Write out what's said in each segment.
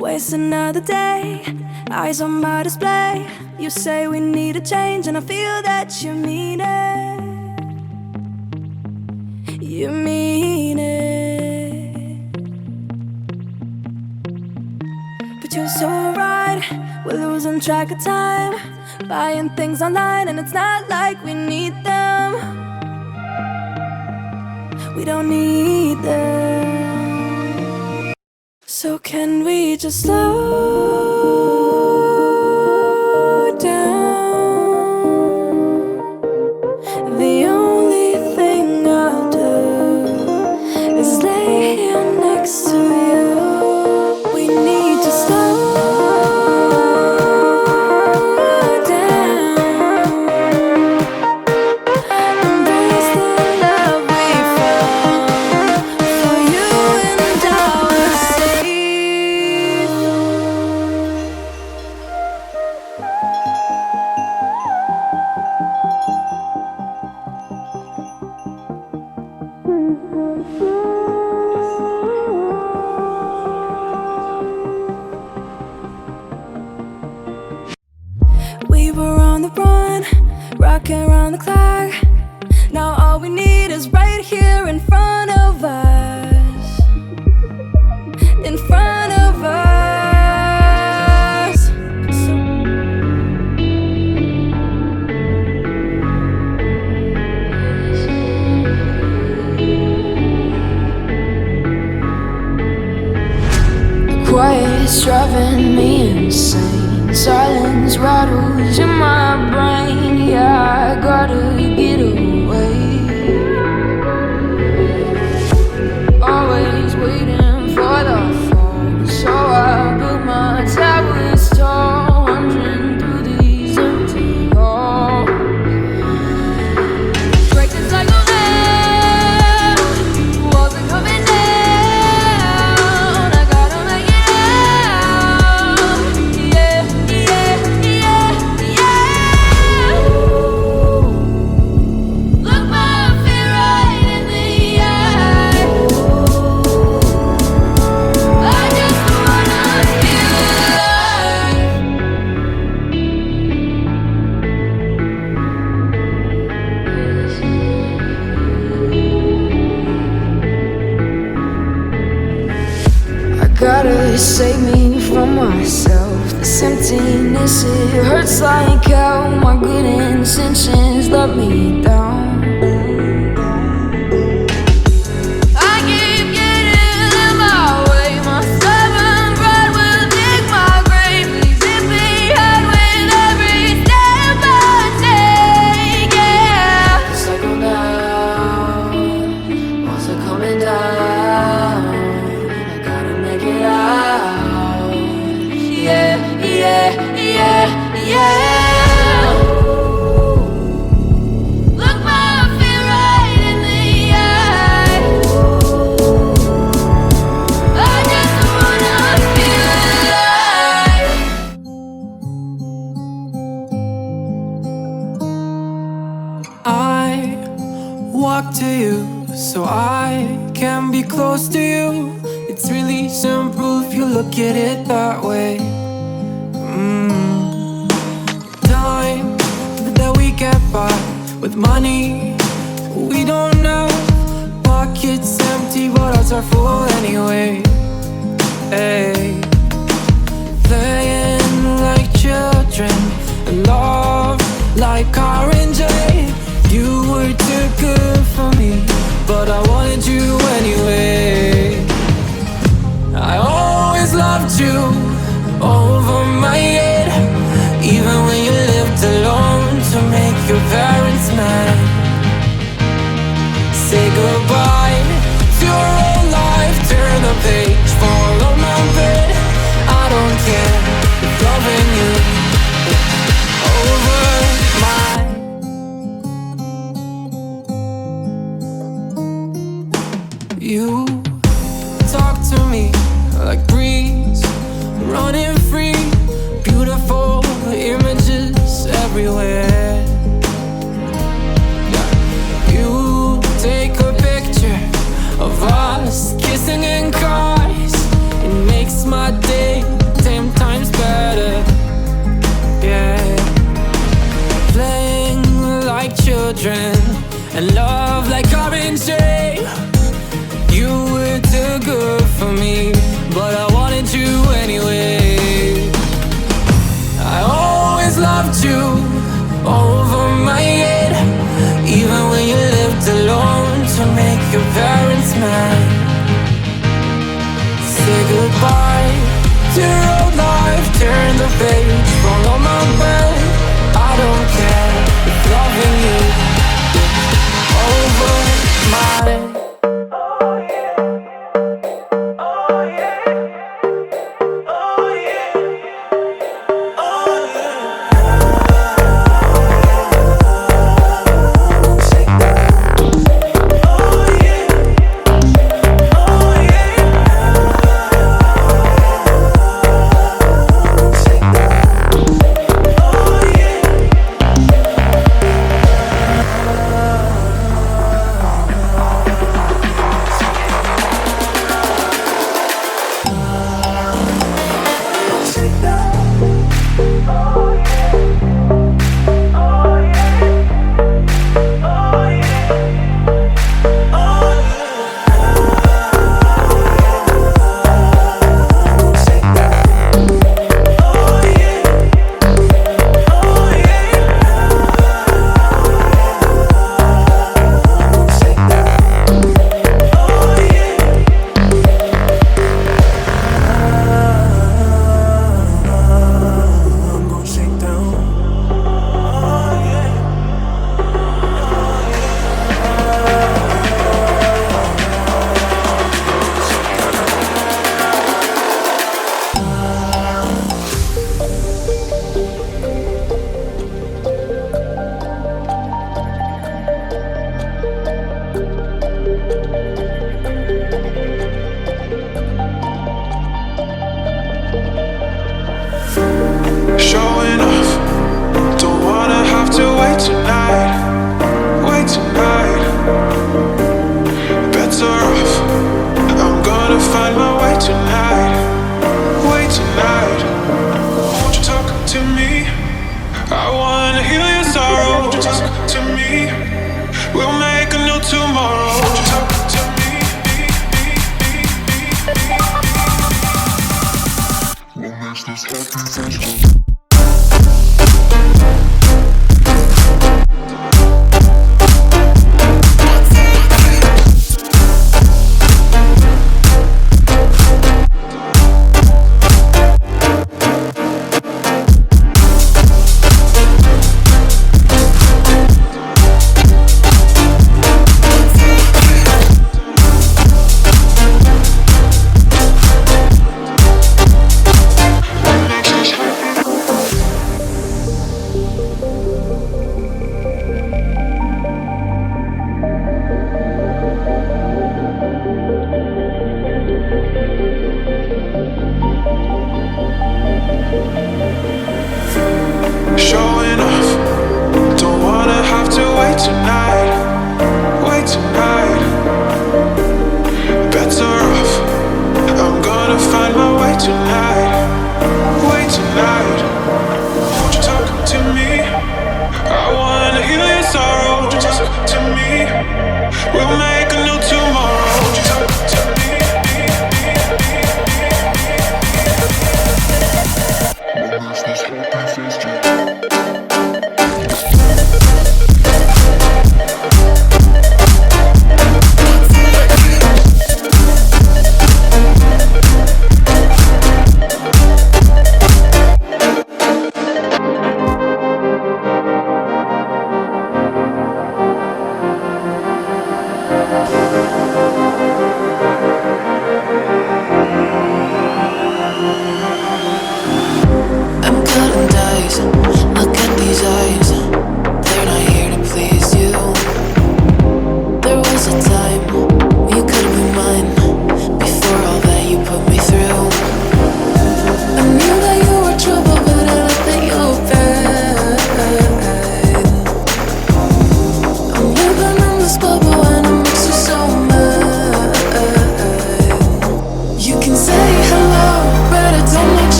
Waste another day, eyes on my display. You say we need a change and I feel that you mean it. You mean it. But you're so right, we're losing track of time, buying things online and it's not like we need them. We don't need them. So can we just slow down? The only thing I'll do is lay here next to you. We need to slow down. Embrace the love we found. For you and our sake. We were on the run, rocking around the clock. Now all we need is right here in front of us. In front of us. Quiet is driving me insane. Silence rattles in my brain. Yeah, I gotta get away. Always waiting for the fall, so I built my towers tall, wandering through these empty halls. Break the cycle now, walls are coming down. I gotta make it out. Yeah, yeah, yeah, yeah. Look my fear right in the eye. I just wanna feel alive. I gotta save me from myself. This emptiness, it hurts like hell. My good intentions let me down. I keep getting in my way. My stubborn pride will dig my grave. Leave it behind with every step I take. Yeah. Cycle down, walls are coming down. I gotta make it out. Yeah, yeah, yeah, yeah. Look my fear right in the eye. I just wanna feel alive. I walk to you so I can be close to you. It's really simple if you look at it that way. Time that we get by with money we don't know. Pockets empty but hearts are full anyway. Hey. Playing like children and love like R&J. You were too good for me, but I wanted you anyway. I always loved you over my head, even when you lived alone to make your parents mad. Say goodbye to your old life, turn the page, follow my bed. I don't care if loving you over my. You talk to me like breeze, running free, beautiful images everywhere. Yeah. You take a picture of us kissing in cars, and and love like RNG. You were too good for me, but I wanted you anyway. I always loved you over my head, even when you lived alone to make your parents mad. Say goodbye to your old life, turn the page, follow my bed. I don't care if loving you over my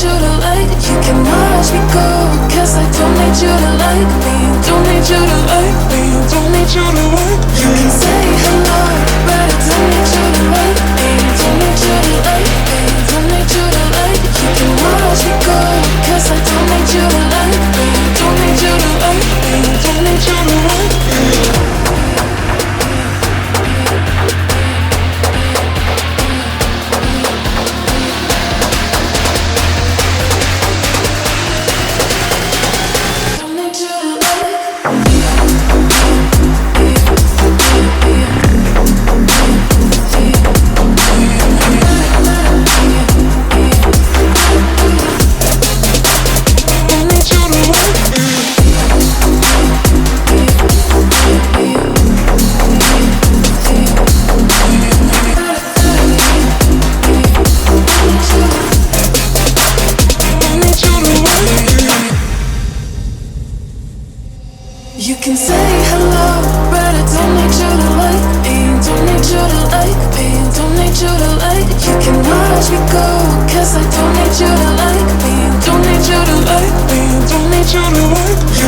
you to like. You can watch me go, 'cause I don't need need you to like me. Don't need you to like me. Don't need you to like me. You can say hello, but I don't need you to like me. Don't need you to like me. Don't need you to like me. You can watch me go, 'cause I don't need you to like me. Don't need you to like me. Don't need you to like me. You can say hello, but I don't need you to like me. Don't need you to like me. Don't need you to like me. You can watch me go, 'cause I don't need you to like me. Don't need you to like me. Don't need you to like me.